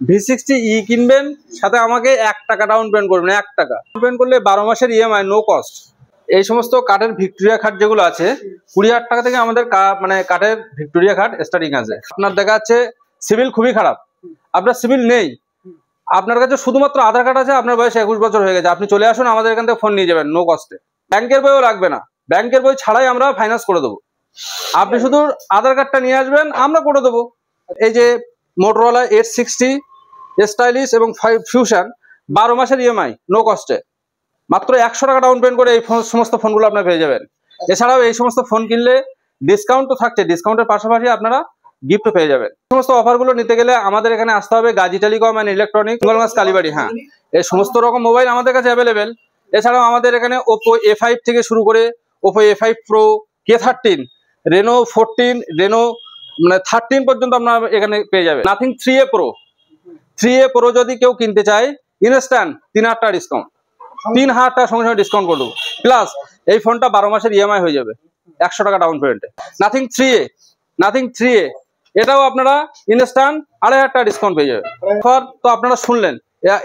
V60E কিনবেন, সাথে আমাকে 1 টাকা ডাউন পেমেন্ট করবেন। 1 টাকা ডাউন পেমেন্ট করলে 12 মাসের EMI নো কস্ট। এই সমস্ত কাঠের ভিক্টোরিয়া খাট যেগুলো আছে 20,000 টাকা থেকে আমাদের মানে কাঠের ভিক্টোরিয়া খাট স্টার্টিং আছে। আপনার দেখা যাচ্ছে সিভিল খুবই খারাপ, আপনার সিভিল নেই, আপনার কাছে শুধুমাত্র আধার কার্ড আছে, আপনার বয়স 21 বছর হয়ে গেছে, আপনি চলে আসুন আমাদের এখান থেকে ফোন নিয়ে যাবেন নো কস্টে। ব্যাংকের বইও লাগবে না, ব্যাংকের বই ছাড়াই আমরা ফাইন্যান্স করে দেবো। আপনি শুধু আধার কার্ডটা নিয়ে আসবেন, আমরা করে দেবো। এই যে মোটরোলা 860 স্টাইলিশ এবং ফিউশন 12 মাসের EMI নো কস্টে, মাত্র 100 টাকা ডাউন পেমেন্ট করে এই সমস্ত ফোনগুলো আপনারা পেয়ে যাবেন। এছাড়াও এই সমস্ত ফোন কিনলে ডিসকাউন্ট তো থাকছে, ডিসকাউন্টের পাশাপাশি আপনারা গিফটও পেয়ে যাবেন। সমস্ত অফারগুলো নিতে গেলে আমাদের এখানে আসতে হবে Gazi telecom and electronic, Hingalganj Kalibari. হ্যাঁ, এই সমস্ত রকম মোবাইল আমাদের কাছে অ্যাভেলেবেল। এছাড়াও আমাদের এখানে ওপো A5 থেকে শুরু করে Oppo A5 pro, K13, Reno 14, Reno 13 পর্যন্ত আপনারা এখানে পেয়ে যাবেন। নাথিং 3A প্রো যদি কেউ কিনতে চায়, ইনস্ট্যান্ট 3,000 টাকা ডিসকাউন্ট, 3,000 টাকা সঙ্গে সঙ্গে ডিসকাউন্ট করে দেবো। প্লাস এই ফোনটা 12 মাসের EMI হয়ে যাবে 100 টাকা ডাউন পেমেন্টে। নাথিং 3A এটাও আপনারা ইনস্ট্যান্ট 2,500 টাকা ডিসকাউন্ট পেয়ে যাবেন। অফার তো আপনারা শুনলেন।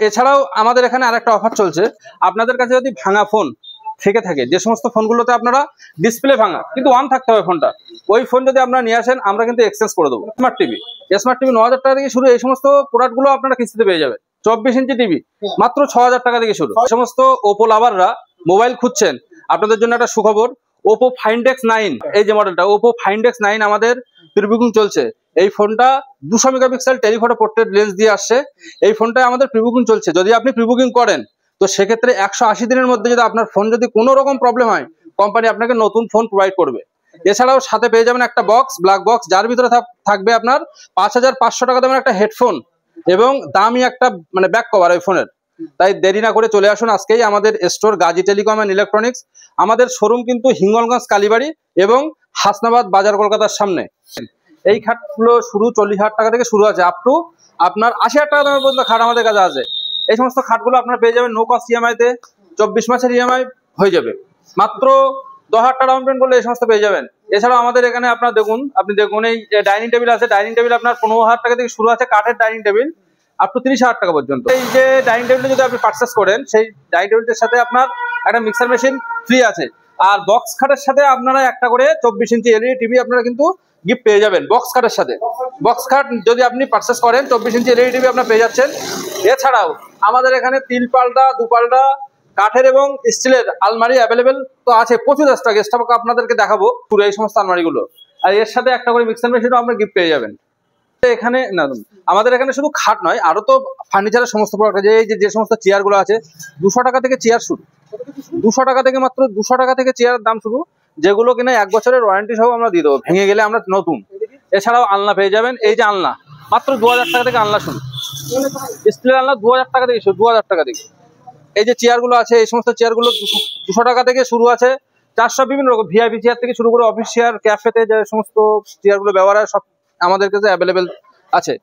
এছাড়াও আমাদের এখানে আরেকটা অফার চলছে, আপনাদের কাছে যদি ভাঙা ফোন থেকে থাকে, যে সমস্ত ফোনগুলোতে আপনারা ডিসপ্লে ভাঙা কিন্তু অন থাকতে হবে ফোনটা, ওই ফোন যদি আপনারা নিয়ে আসেন আমরা কিন্তু এক্সচেঞ্জ করে দেবো। স্মার্ট টিভি 9,000 টাকা থেকে শুরু, এই সমস্ত প্রোডাক্টগুলো আপনারা কিস্তিতে পেয়ে যাবেন। 24 ইঞ্চি টিভি মাত্র 6,000 টাকা থেকে শুরু। সমস্ত ওপো লাভাররা মোবাইল খুঁজছেন, আপনাদের জন্য একটা সুখবর, ওপো Find X9, এই যে মডেলটা ওপো Find X9 আমাদের প্রিবুকিং চলছে। এই ফোনটা 200 মেগাপিক্সেল টেলিফটো পোর্ট্রেট লেন্স দিয়ে আসছে। এই ফোনটা আমাদের প্রিবুকিং চলছে। যদি আপনি প্রিবুকিং করেন তো সেক্ষেত্রে 180 দিনের মধ্যে যদি আপনার ফোন যদি কোনো রকম প্রবলেম হয়, কোম্পানি আপনাকে নতুন ফোন প্রোভাইড করবে। এছাড়াও সাথে পেয়ে যাবেন একটা বক্স, ব্ল্যাক বক্স, যার ভিতরে থাকবে আপনার 5,500 টাকা দামের একটা হেডফোন এবং দামি একটা ব্যাক কভার ওই ফোনের। তাই দেরি না করে চলে আসুন আজকেই আমাদের store Gazi telecom and electronics. আমাদের শোরুম কিন্তু হিঙ্গলগঞ্জ কালীবাড়ি এবং হাসনাবাদ বাজার কলকাতার সামনে। এই খাটগুলো শুরু 40,000 টাকা থেকে শুরু আছে, আপ টু আপনার 80,000 টাকা দামের পর্যন্ত খাট আমাদের কাছে আছে। এই সমস্ত খাটগুলো আপনারা পেয়ে যাবেন নো কস্ট EMI তে, 24 মাসের EMI হয়ে যাবে। মাত্র 10,000 টাকা ডাউন পেমেন্ট করলে এই সমস্ত পেয়ে যাবেন। এছাড়াও আমাদের এখানে আপনি দেখুন এই ডাইনিং টেবিল আছে, ডাইনিং টেবিল আপনার 15,000 টাকা থেকে শুরু আছে, কাঠের ডাইনিং টেবিল আপ টু 30,000 টাকা পর্যন্ত। এই যে ডাইনিং টেবিলটা যদি আপনি পারচেস করেন, সেই ডাইনিং টেবিলটার সাথে আপনার একটা মিক্সার মেশিন ফ্রি আছে, আর বক্স খাটের সাথে আপনারা একটা করে 24 ইঞ্চি LED টিভি আপনারা কিন্তু গিফট পেয়ে যাবেন বক্স খাটের সাথে। বক্স খাট যদি আপনি পারচেস করেন 24 ইঞ্চি LED টিভি আপনারা পেয়ে যাচ্ছেন। এছাড়াও আমাদের এখানে 3 পাল্টা 2 পাল্টা কাঠের এবং স্টিলের আলমারি অ্যাভেলেবেল তো আছে, প্রচুর স্টক আপনাদেরকে দেখাবো পুরো এই সমস্ত আলমারিগুলো। আর এর সাথে একটা করে মিক্সার মেশিনও আপনারা গিফট পেয়ে যাবেন। এখানে না, আমাদের এখানে শুধু খাট নয়, আরো তো ফার্নিচারের সমস্ত প্রোডাক্ট আছে। এই যে সমস্ত চেয়ার গুলো আছে 200 টাকা থেকে চেয়ার শুরু, 200 টাকা থেকে, মাত্র 200 টাকা থেকে চেয়ারের দাম শুরু, যেগুলো কিনা 1 বছরের ওয়ারেন্টি সহ আমরা দিয়ে দেবো, ভেঙে গেলে আমরা নতুন। এছাড়াও আলনা পেয়ে যাবেন, এই যে আলনা মাত্র 2,000 টাকা থেকে আলনা শুরু, স্টিলের আলনা 2,000 টাকা থেকে শুরু, 2,000 টাকা থেকে। এই যে চেয়ার গুলো আছে, এই সমস্ত চেয়ার গুলো 200 টাকা থেকে শুরু আছে, 400 বিভিন্ন রকম VIP চেয়ার থেকে শুরু করে অফিস চেয়ার, ক্যাফেতে যে সমস্ত চেয়ার গুলো ব্যবহার হয় সব আমাদের কাছে অ্যাভেলেবেল আছে,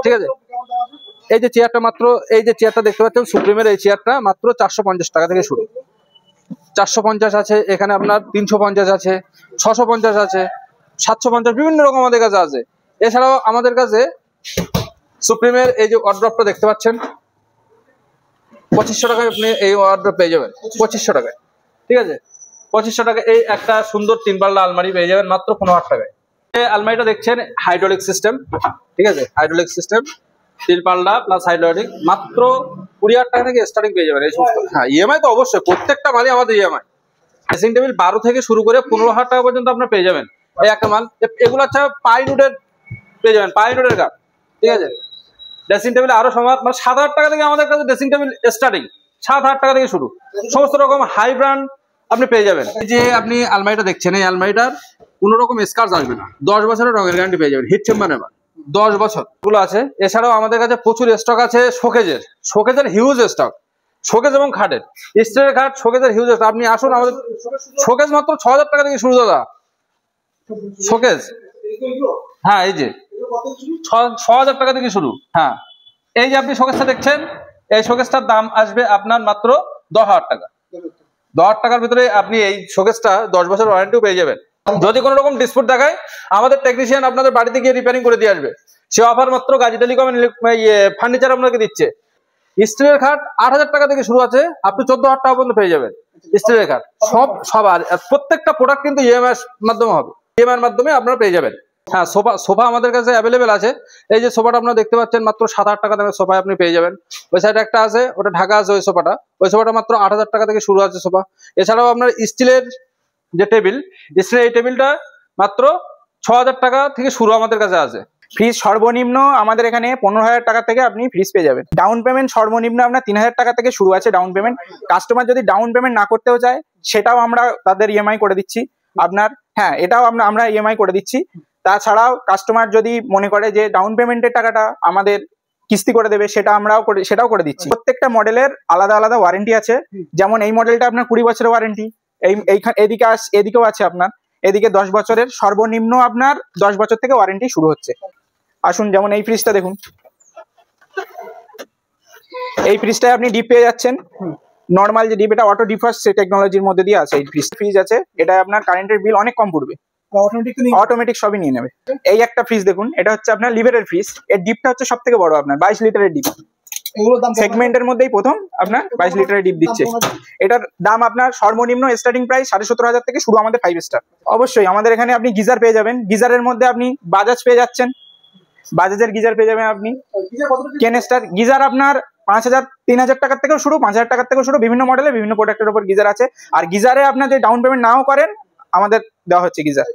ঠিক আছে। এই যে চেয়ারটা এই যে চেয়ারটা দেখতে পাচ্ছেন সুপ্রিমের, এই চেয়ারটা মাত্র 450 টাকা থেকে শুরু, 450 আছে এখানে, আপনার 350 আছে, 650 আছে, 750, বিভিন্ন রকম আমাদের কাছে আছে। এছাড়াও আমাদের কাছে সুপ্রিমের এই যে ওয়ার্ড্রপটা দেখতে পাচ্ছেন 2500 টাকায় আপনি এই ওয়ার্ড্রপ পেয়ে যাবেন, 2500 টাকায়, ঠিক আছে। 2500 টাকায় এই একটা সুন্দর 3 পাল্লা আলমারি পেয়ে যাবেন মাত্র 15,000 টাকায়। এই আলমারিটা দেখছেন হাইড্রোলিক সিস্টেম, ঠিক আছে, হাইড্রোলিক সিস্টেম 3 পাল্লা প্লাস হাইড্রোলিক, মাত্র 20,000 টাকা থেকে স্টার্টিং পেয়ে যাবেন এই সমস্ত। হ্যাঁ, EMI তো অবশ্যই, প্রত্যেকটা মালই আমাদের EMI। ড্রেসিং টেবিল 12 থেকে শুরু করে 15,000 টাকা পর্যন্ত আপনার পেয়ে যাবেন এই একটা মাল। এগুলো আচ্ছা পাইনউডের পেয়ে যাবেন, পাইনউডের কাঠ, ঠিক আছে। ড্রেসিং টেবিল আরো সমাজ 7,000 টাকা থেকে আমাদের কাছে ড্রেসিং টেবিল স্টার্টিং, 7,000 টাকা থেকে শুরু, সমস্ত রকম হাই ব্র্যান্ড আপনি পেয়ে যাবেন। এই যে আপনি আলমারিটা দেখছেন, এই আলমারিটার কোনো রকম স্ক্র্যাচ আসবে না, 10 বছরের রঙের গ্যারান্টি পেয়ে যাবেন, হিট চেম্বার নেবার 10 বছর গুলো আছে। এছাড়াও আমাদের কাছে প্রচুর স্টক আছে শোকেজের হিউজ স্টক, শোকেজ এবং খাটের, স্টিলের খাট, শোকেজের হিউজ স্টক। আপনি আসুন, আমাদের শোকেজ মাত্র 6,000 টাকা থেকে শুরু দাদা, শোকেজ। হ্যাঁ, এই যে 6,000 টাকা থেকে শুরু। হ্যাঁ, এই যে আপনি শোকেজটা দেখছেন, এই শোকেজটার দাম আসবে আপনার মাত্র 10,000 টাকা। 10,000 টাকার ভিতরে আপনি এই শোকেজটা 10 বছর ওয়ারেন্টিও পেয়ে যাবেন। যদি কোনো রকম ডিসপুট দেখায়, আমাদের টেকনিশিয়ান আপনাদের বাড়িতে গিয়ে রিপেয়ারিং করে দিয়ে আসবে। সে অফার মাত্র গাজী টেলিকম ফার্নিচার আপনাকে দিচ্ছে। স্টিলের খাট 8,000 টাকা থেকে শুরু আছে, আপনি 14,000 টাকা পর্যন্ত পেয়ে যাবেন স্টিলের খাট। সবার প্রত্যেকটা প্রোডাক্ট কিন্তু ইএমআই মাধ্যমে হবে, ইএমআই মাধ্যমে আপনারা পেয়ে যাবেন। হ্যাঁ, সোফা আমাদের কাছে অ্যাভেলেবেল আছে। এই যে সোফাটা আপনারা দেখতে পাচ্ছেন, মাত্র 7,000 টাকা দামের সোফা আপনি পেয়ে যাবেন। ওই সাইডে একটা আছে, ওটা ঢাকা আছে, ওই সোফাটা মাত্র 8,000 টাকা থেকে শুরু আছে সোফা। এছাড়াও আপনার স্টিলের যে টেবিল, স্টিলের এই টেবিলটা মাত্র 6,000 টাকা থেকে শুরু আমাদের কাছে আছে। ফ্রিজ সর্বনিম্ন আমাদের এখানে 15,000 টাকা থেকে আপনি ফ্রিজ পেয়ে যাবেন। ডাউন পেমেন্ট সর্বনিম্ন আপনার 3,000 টাকা থেকে শুরু আছে ডাউন পেমেন্ট। কাস্টমার যদি ডাউন পেমেন্ট না করতেও চায় সেটাও আমরা তাদের ইএমআই করে দিচ্ছি আপনার। হ্যাঁ, এটাও আমরা ইএমআই করে দিচ্ছি। তাছাড়াও কাস্টমার যদি মনে করে যে ডাউন পেমেন্টের টাকাটা আমাদের কিস্তি করে দেবে, সেটাও করে দিচ্ছি। প্রত্যেকটা মডেলের আলাদা আলাদা ওয়ারেন্টি আছে। যেমন এই মডেলটা আপনার 20 বছরের ওয়ারেন্টি, এদিকেও আছে আপনার, এদিকে 10 বছরের। সর্বনিম্ন আপনার 10 বছর থেকে ওয়ারেন্টি শুরু হচ্ছে। আসুন, যেমন এই ফ্রিজটা দেখুন, এই ফ্রিজটায় আপনি ডিপ পেয়ে যাচ্ছেন। নর্মাল যে ডিপ, এটা অটো ডিফ্রস্ট টেকনোলজির মধ্যে দিয়ে আছে। এই ফ্রিজ আছে, এটা আপনার কারেন্টের বিল অনেক কম পড়বে, অটোমেটিক সবই নিয়ে নেবে। এই একটা ফ্রিজ দেখুন, এটা হচ্ছে আপনার লিভারের ফ্রিজ। এর ডিপটা হচ্ছে সব থেকে বড়, আপনার 22 লিটারের ডিপ। সেগমেন্টের মধ্যেই প্রথম আপনার 22 লিটারের ডিপ দিচ্ছে। এটার দাম আপনার সর্বনিম্ন স্টার্টিং প্রাইস 17,500 থেকে শুরু আমাদের 5 স্টার। অবশ্যই আমাদের এখানে আপনি গিজার পেয়ে যাবেন। গিজারের মধ্যে আপনি বাজাজ পেয়ে যাচ্ছেন, বাজাজের গিজার পেয়ে যাবেন আপনি। কেনেস্টার গিজার আপনার 5,000 3,000 টাকার থেকেও শুরু, 5,000 টাকার থেকেও শুরু। বিভিন্ন মডেলে বিভিন্ন প্রোডাক্টের উপর গিজার আছে। আর গিজারে আপনার যে ডাউন পেমেন্ট নাও করেন, আমাদের দেওয়া হচ্ছে গিজার।